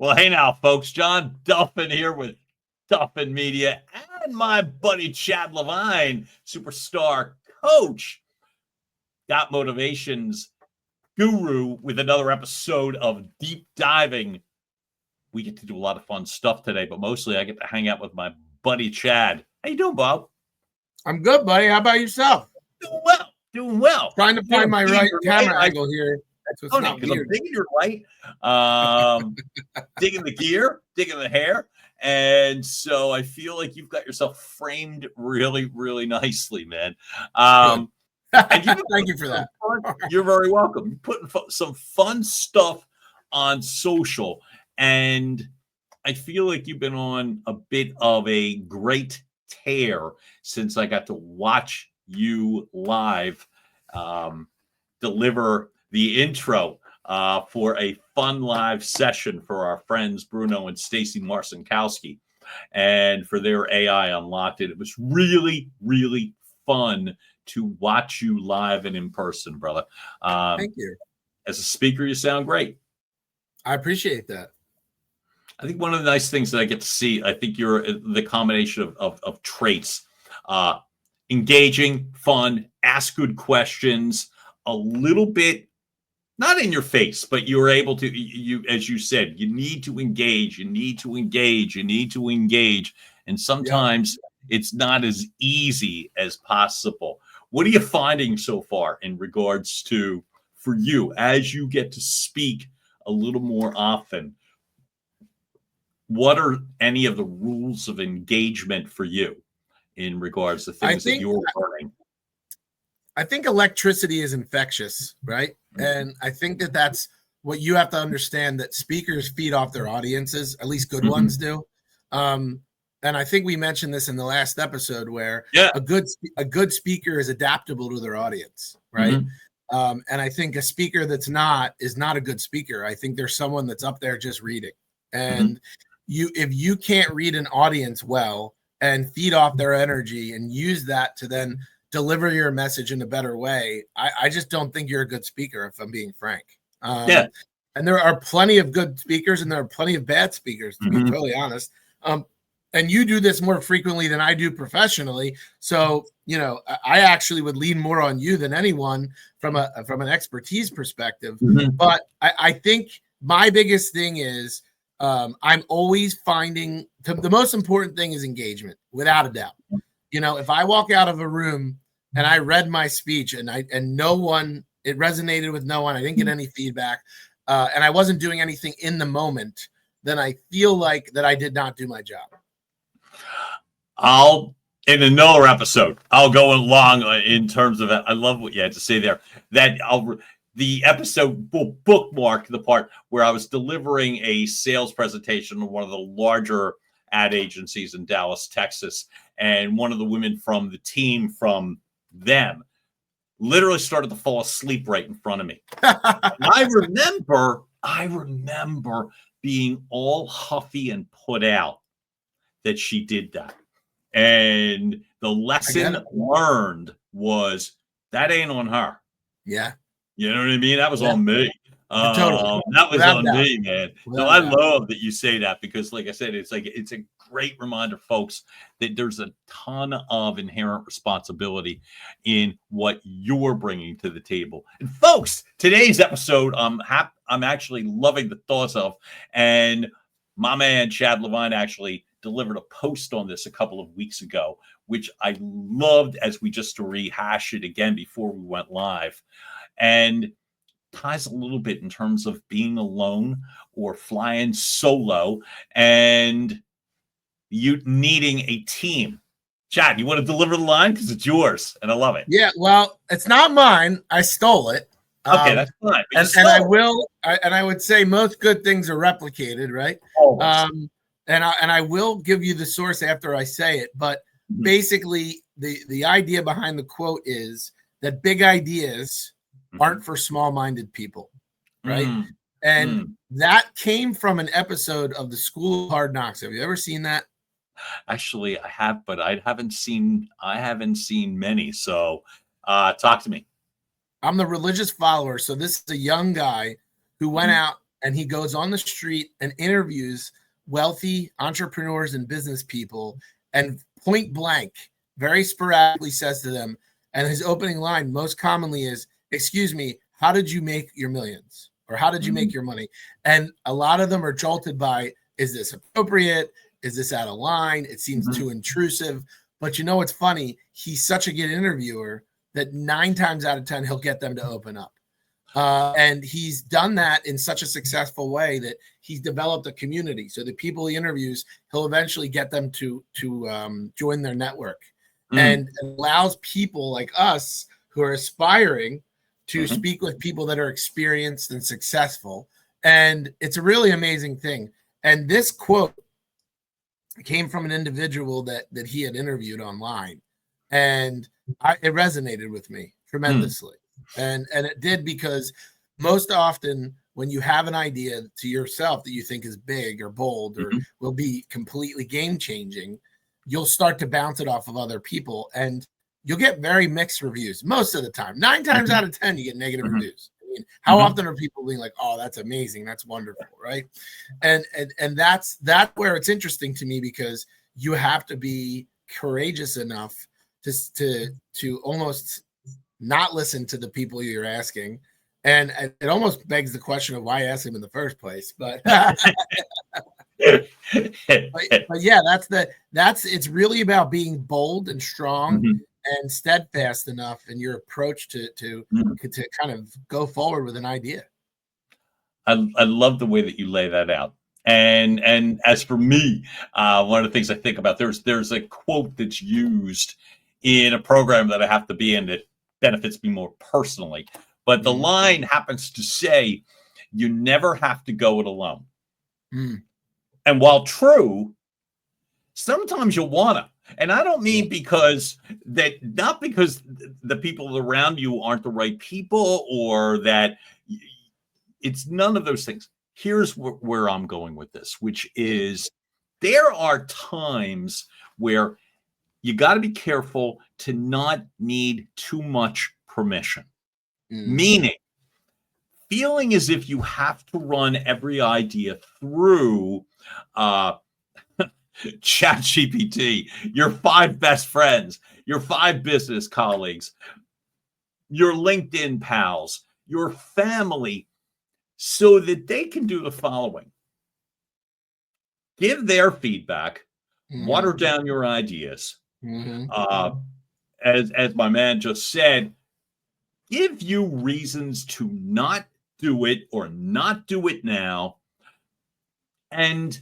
Well, hey now, folks. John Duffin here with Duffin Media and my buddy Chad Levine, superstar coach, got motivations guru with another episode of Deep Diving. We get to do a lot of fun stuff today, but mostly I get to hang out with my buddy Chad. How you doing, Bob? I'm good, buddy. How about yourself? Doing well. Doing well. Trying to find my right camera angle here. That's funny because I'm digging your light, digging the gear, digging the hair. And so I feel like you've got yourself framed really, really nicely, man. And Thank you for that. You're very welcome. You're putting some fun stuff on social. And I feel like you've been on a bit of a great tear since I got to watch you live deliver the intro for a fun live session for our friends Bruno and Stacy Marcinkowski and for their AI Unlocked. It was really, really fun to watch you live and in person, brother. Thank you. As a speaker, you sound great. I appreciate that. I think one of the nice things that I get to see, I think you're the combination of traits, engaging, fun, ask good questions, a little bit, not in your face, but you're able to, as you said, you need to engage, and sometimes it's not as easy as possible. What are you finding so far in regards to, for you, as you get to speak a little more often? What are any of the rules of engagement for you in regards to things that you're learning? I think electricity is infectious, right? Mm-hmm. And I think that's what you have to understand, that speakers feed off their audiences, at least good ones do. And I think we mentioned this in the last episode where a good speaker is adaptable to their audience, right? And I think a speaker is not a good speaker. I think there's someone that's up there just reading. And if you can't read an audience well and feed off their energy and use that to then deliver your message in a better way, I just don't think you're a good speaker, if I'm being frank. And there are plenty of good speakers and there are plenty of bad speakers, to be totally honest. And you do this more frequently than I do professionally. So, I actually would lean more on you than anyone from an expertise perspective. But I think my biggest thing is I'm always finding the most important thing is engagement, without a doubt. If I walk out of a room and I read my speech and it resonated with no one, I didn't get any feedback, and I wasn't doing anything in the moment, then I feel like that I did not do my job. In another episode, I'll go along in terms of it. I love what you had to say there. The episode will bookmark the part where I was delivering a sales presentation to one of the larger ad agencies in Dallas, Texas. And one of the women from the team from them literally started to fall asleep right in front of me. I remember being all huffy and put out that she did that. And the lesson learned was that ain't on her. Yeah. You know what I mean? That was on me. Totally. That was on me, man. So I love that you say that because, like I said, it's a great reminder, folks, that there's a ton of inherent responsibility in what you're bringing to the table. And folks, today's episode, I'm actually loving the thoughts of, and my man Chad Levine actually delivered a post on this a couple of weeks ago, which I loved as we just to rehash it again before we went live. And ties a little bit in terms of being alone or flying solo and you needing a team. Chad, you want to deliver the line? Because it's yours, and I love it. Yeah, well, it's not mine. I stole it. Okay, that's fine. And I will, and I would say most good things are replicated, right? And I will give you the source after I say it. But basically, the idea behind the quote is that big ideas aren't for small-minded people, right? And that came from an episode of the School of Hard Knocks. Have you ever seen that? Actually, I have, but I haven't seen many. So talk to me. I'm the religious follower. So this is a young guy who went out and he goes on the street and interviews wealthy entrepreneurs and business people, and point blank, very sporadically says to them, and his opening line most commonly is, "Excuse me, how did you make your millions?" Or "How did you make your money?" And a lot of them are jolted by, is this appropriate? Is this out of line? It seems too intrusive. But you know what's funny? He's such a good interviewer that 9 times out of 10, he'll get them to open up. And he's done that in such a successful way that he's developed a community. So the people he interviews, he'll eventually get them to join their network, and allows people like us who are aspiring to speak with people that are experienced and successful. And it's a really amazing thing. And this quote came from an individual that he had interviewed online, and it resonated with me tremendously. And it did, because most often when you have an idea to yourself that you think is big or bold or will be completely game changing, you'll start to bounce it off of other people, and you'll get very mixed reviews most of the time. 9 times out of 10, you get negative reviews. I mean, how often are people being like, "Oh, that's amazing, that's wonderful," right? And that's where it's interesting to me, because you have to be courageous enough to almost not listen to the people you're asking. And it almost begs the question of why ask him in the first place. But but yeah, it's really about being bold and strong and steadfast enough in your approach to kind of go forward with an idea. I love the way that you lay that out. And as for me, one of the things I think about, there's a quote that's used in a program that I have to be in that benefits me more personally. But the line happens to say, "You never have to go it alone." And while true, sometimes you'll wanna. And I don't mean not because the people around you aren't the right people, or that it's none of those things. Here's where I'm going with this, which is there are times where you got to be careful to not need too much permission. Meaning, feeling as if you have to run every idea through ChatGPT, your 5 best friends, your 5 business colleagues, your LinkedIn pals, your family, so that they can do the following: give their feedback, water down your ideas. As my man just said, give you reasons to not do it or not do it now. And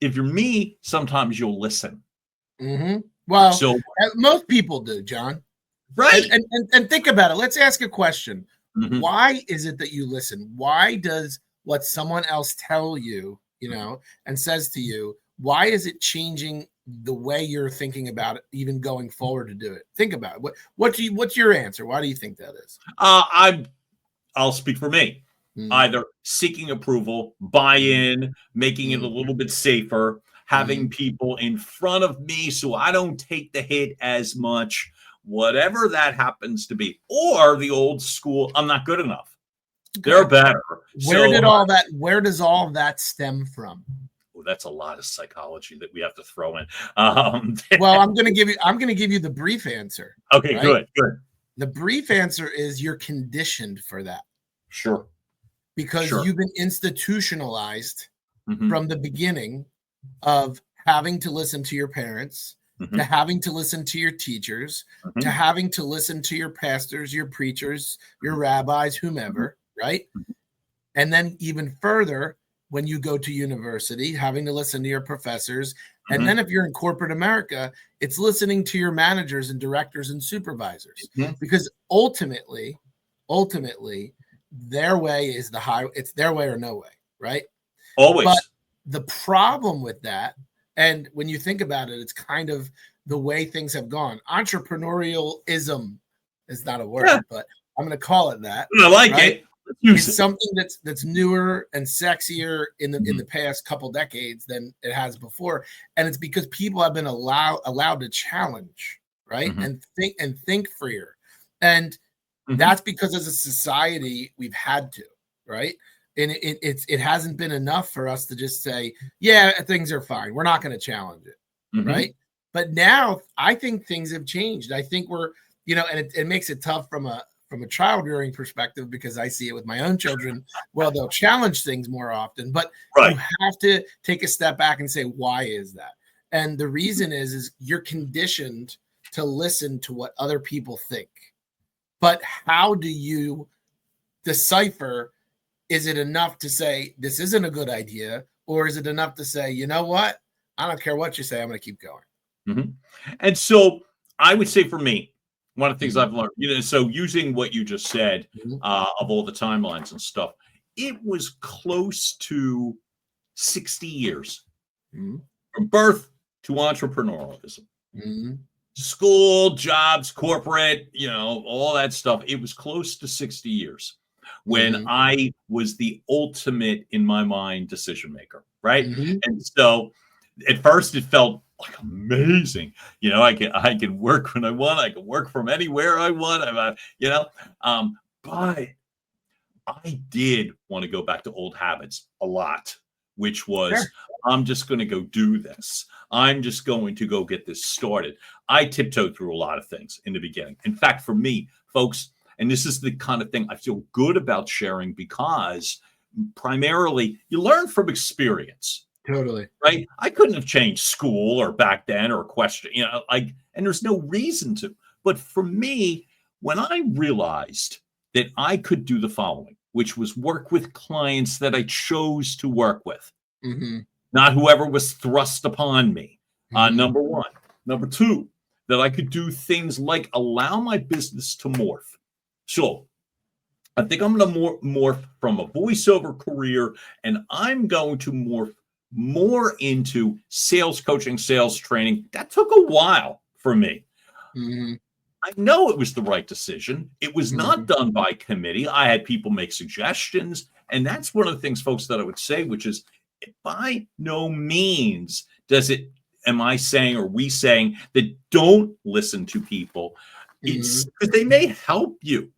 if you're me, sometimes you'll listen. Well, so most people do, John. Right. And think about it. Let's ask a question. Why is it that you listen? Why does what someone else tell you, and says to you, why is it changing the way you're thinking about it, even going forward to do it? Think about it. What's your answer? Why do you think that is? I'll speak for me. Either seeking approval, buy-in, making it a little bit safer, having people in front of me so I don't take the hit as much, whatever that happens to be. Or the old school, I'm not good enough. They're better. Where does all of that stem from? That's a lot of psychology that we have to throw in. Well, I'm going to give you the brief answer. Okay, right? Good. The brief answer is you're conditioned for that. Sure. Because you've been institutionalized from the beginning of having to listen to your parents, to having to listen to your teachers, to having to listen to your pastors, your preachers, your rabbis, whomever, right? And then even further, when you go to university, having to listen to your professors. And then if you're in corporate America, it's listening to your managers and directors and supervisors. Because ultimately, their way is the high. It's their way or no way, right? Always. But the problem with that, and when you think about it, it's kind of the way things have gone. Entrepreneurialism is not a word, but I'm going to call it that. I like it. It's something that's newer and sexier in the past couple decades than it has before, and it's because people have been allowed to challenge, right, and think freer, and that's because as a society we've had to, right. And it hasn't been enough for us to just say, yeah, things are fine. We're not going to challenge it. Mm-hmm. Right. But now I think things have changed. I think we're, and it makes it tough from a child rearing perspective, because I see it with my own children. Well, they'll challenge things more often, but you have to take a step back and say, why is that? And the reason is you're conditioned to listen to what other people think. But how do you decipher? Is it enough to say this isn't a good idea, or is it enough to say, you know what? I don't care what you say. I'm going to keep going. Mm-hmm. And so I would say for me, one of the things I've learned, so using what you just said of all the timelines and stuff, it was close to 60 years from birth to entrepreneurialism. School, jobs, corporate, all that stuff. It was close to 60 years when I was the ultimate, in my mind, decision maker, right? And so at first it felt like amazing. I can work when I want. I can work from anywhere I want. But I did want to go back to old habits a lot, which was I'm just going to go do this. I'm just going to go get this started. I tiptoed through a lot of things in the beginning. In fact, for me, folks, and this is the kind of thing I feel good about sharing, because primarily you learn from experience. Totally. Right. I couldn't have changed school or back then or question, and there's no reason to. But for me, when I realized that I could do the following, which was work with clients that I chose to work with, not whoever was thrust upon me. Number one. Number two, that I could do things like allow my business to morph. So I think I'm going to morph from a voiceover career, and I'm going to morph more into sales coaching, sales training. That took a while for me. I know it was the right decision. It was not done by committee. I had people make suggestions. And that's one of the things, folks, that I would say, which is by no means am I saying, or we saying, that don't listen to people. It's because they may help you.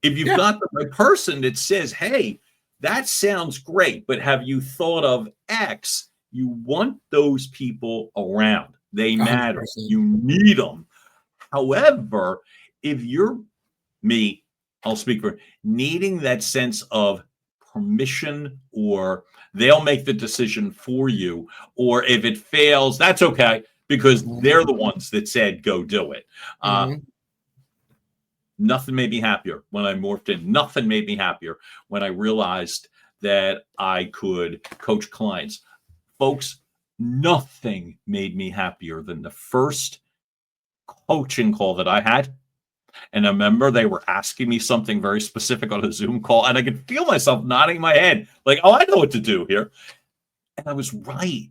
If you've got the right person that says, hey, that sounds great, but have you thought of X? You want those people around. They matter. 100%. You need them. However, if you're me, I'll speak for needing that sense of permission, or they'll make the decision for you, or if it fails, that's okay, because they're the ones that said, go do it. Nothing made me happier when I morphed in. Nothing made me happier when I realized that I could coach clients. Folks, nothing made me happier than the first coaching call that I had. And I remember they were asking me something very specific on a Zoom call, and I could feel myself nodding my head like, oh, I know what to do here. And I was right.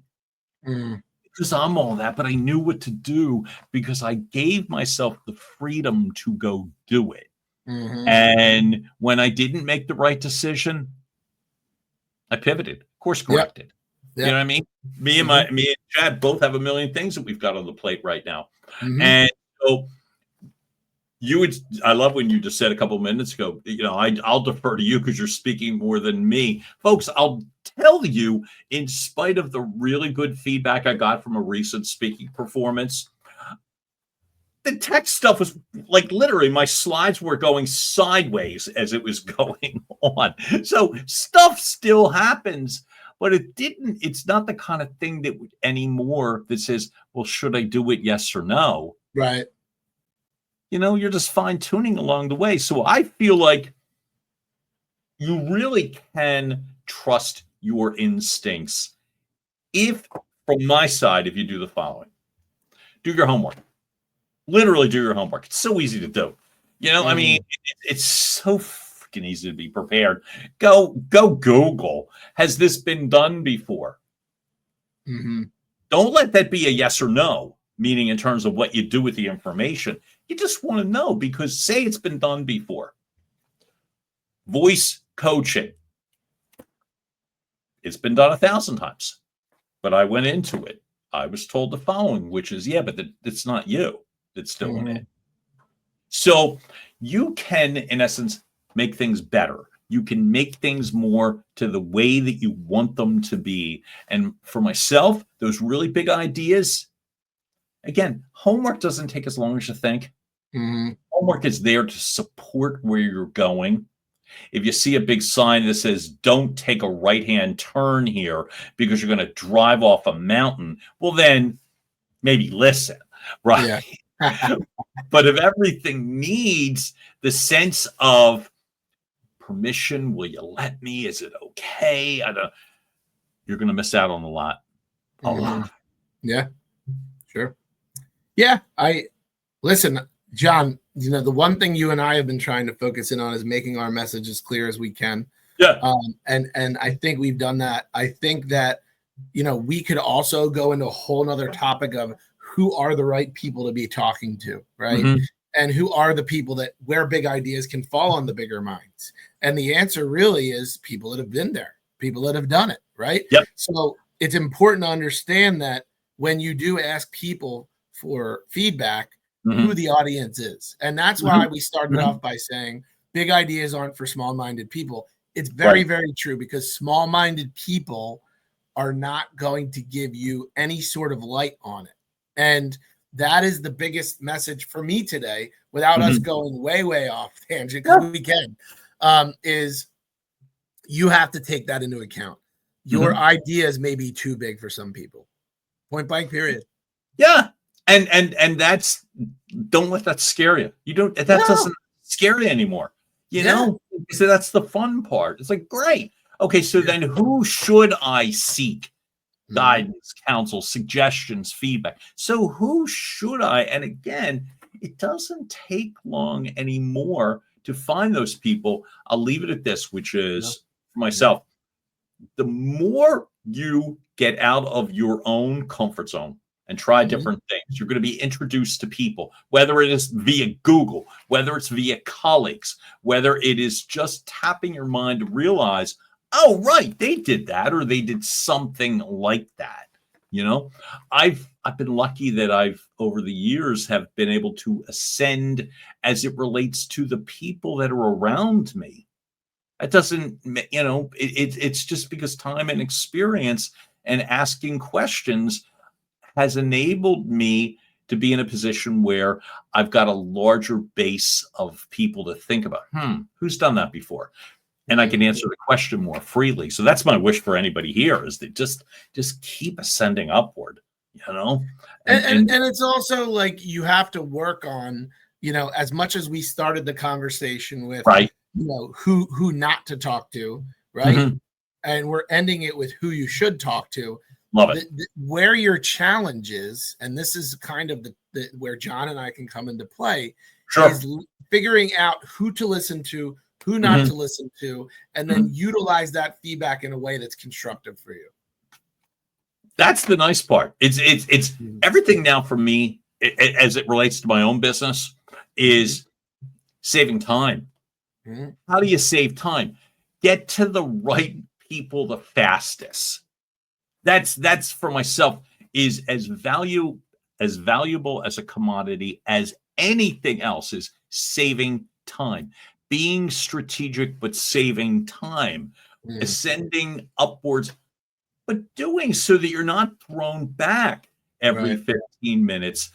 Because I'm all that, but I knew what to do because I gave myself the freedom to go do it. And when I didn't make the right decision, I pivoted, course corrected. You know what I mean? Me and Chad both have a million things that we've got on the plate right now. And so I love when you just said a couple of minutes ago, I'll defer to you because you're speaking more than me. Folks, I'll tell you, in spite of the really good feedback I got from a recent speaking performance, the tech stuff was like literally my slides were going sideways as it was going on. So stuff still happens, but it's not the kind of thing that anymore that says, well, should I do it? Yes or no? Right. You're just fine tuning along the way. So I feel like you really can trust your instincts. From my side, if you do the following, do your homework. Literally do your homework. It's so easy to do. I mean, it's so freaking easy to be prepared. Go Google. Has this been done before? Don't let that be a yes or no, meaning in terms of what you do with the information. You just want to know, because say it's been done before. Voice coaching. It's been done 1,000 times, but I went into it. I was told the following, which is, but it's not you that's doing it. So you can, in essence, make things better. you can make things more to the way that you want them to be. And for myself, those really big ideas, again, homework doesn't take as long as you think. Homework is there to support where you're going. If you see a big sign that says, don't take a right-hand turn here because you're going to drive off a mountain, well, then maybe listen, right? Yeah. But if everything needs the sense of permission, will you let me? Is it okay? You're going to miss out on a lot. A lot. Yeah, sure. Yeah, listen, John, the one thing you and I have been trying to focus in on is making our message as clear as we can. Yeah. And I think we've done that. I think that, we could also go into a whole nother topic of who are the right people to be talking to, right? And who are the people where big ideas can fall on the bigger minds. And the answer really is people that have been there, people that have done it, right? Yep. So it's important to understand that when you do ask people for feedback, who the audience is. And that's why we started off by saying big ideas aren't for small-minded people. It's very, very true, because small-minded people are not going to give you any sort of light on it. And that is the biggest message for me today, without us going way, way off tangent, because we can, is you have to take that into account. Your ideas may be too big for some people. Point blank, period. Yeah. And that's, don't let that scare you. Doesn't scare you anymore. You know, so that's the fun part. It's like, great. Okay, so then who should I seek guidance, counsel, suggestions, feedback? So who should I? And again, it doesn't take long anymore to find those people. I'll leave it at this, which is for myself. The more you get out of your own comfort zone and try different things, you're going to be introduced to people, whether it is via Google, whether it's via colleagues, whether it is just tapping your mind to realize, oh, right, they did that, or they did something like that. I've been lucky that I've, over the years, have been able to ascend as it relates to the people that are around me. It doesn't, it's just because time and experience and asking questions has enabled me to be in a position where I've got a larger base of people to think about. Who's done that before? And I can answer the question more freely. So that's my wish for anybody here, is that just keep ascending upward, And it's also like, you have to work on, as much as we started the conversation with, who not to talk to, right? And we're ending it with who you should talk to. Love it. Where your challenge is, and this is kind of the where John and I can come into play, is figuring out who to listen to, who not to listen to, and then utilize that feedback in a way that's constructive for you. That's the nice part. It's everything now for me, as it relates to my own business, is saving time. How do you save time? Get to the right people the fastest. That's for myself, is as valuable as a commodity as anything else, is saving time. Being strategic, but saving time, ascending upwards, but doing so that you're not thrown back every 15 minutes.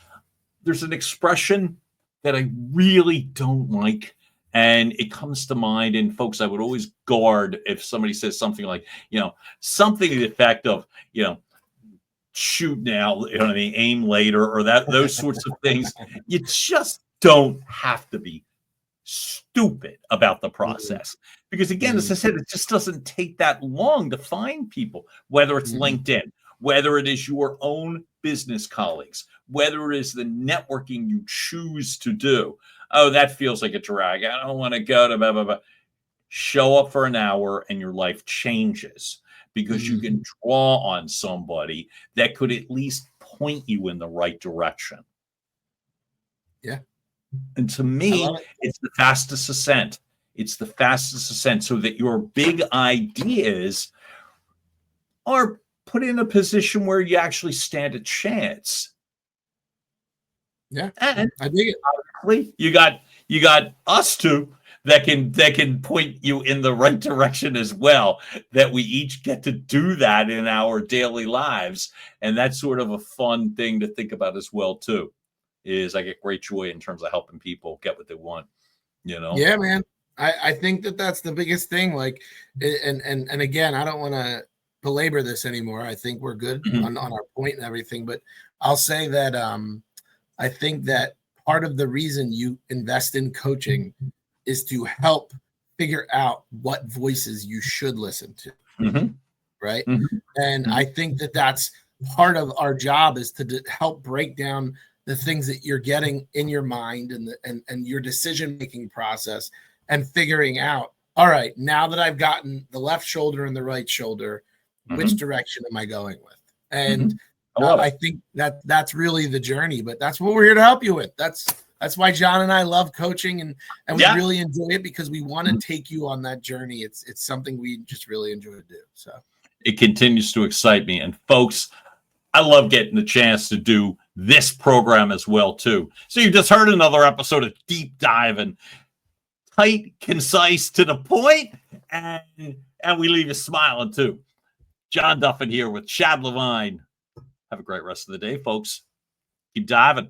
There's an expression that I really don't like, and it comes to mind. And folks, I would always guard if somebody says something like, something to the effect of, shoot now, aim later, or those sorts of things. You just don't have to be stupid about the process, because again, as I said, it just doesn't take that long to find people, whether it's LinkedIn, whether it is your own business colleagues, whether it is the networking you choose to do. Oh, that feels like a drag, I don't want to go to blah, blah, blah. Show up for an hour and your life changes, because you can draw on somebody that could at least point you in the right direction. And to me, it's the fastest ascent. It's the fastest ascent, so that your big ideas are put in a position where you actually stand a chance. Yeah, and I dig it. You got us two that can point you in the right direction as well, that we each get to do that in our daily lives. And that's sort of a fun thing to think about as well too, is I get great joy in terms of helping people get what they want, Yeah, man. I think that that's the biggest thing. Like, and again, I don't want to belabor this anymore. I think we're good on our point and everything, but I'll say that I think that part of the reason you invest in coaching is to help figure out what voices you should listen to. Right. And I think that that's part of our job, is to help break down the things that you're getting in your mind and your decision-making process, and figuring out, all right, now that I've gotten the left shoulder and the right shoulder, which direction am I going with? And I think that that's really the journey, but that's what we're here to help you with. That's why John and I love coaching, and we really enjoy it, because we want to take you on that journey. It's something we just really enjoy to do. So it continues to excite me. And folks, I love getting the chance to do this program as well too. So you just heard another episode of Deep Divin', tight, concise, to the point, and we leave you smiling too. John Duffin here with Shad Levine. Have a great rest of the day, folks. Keep diving.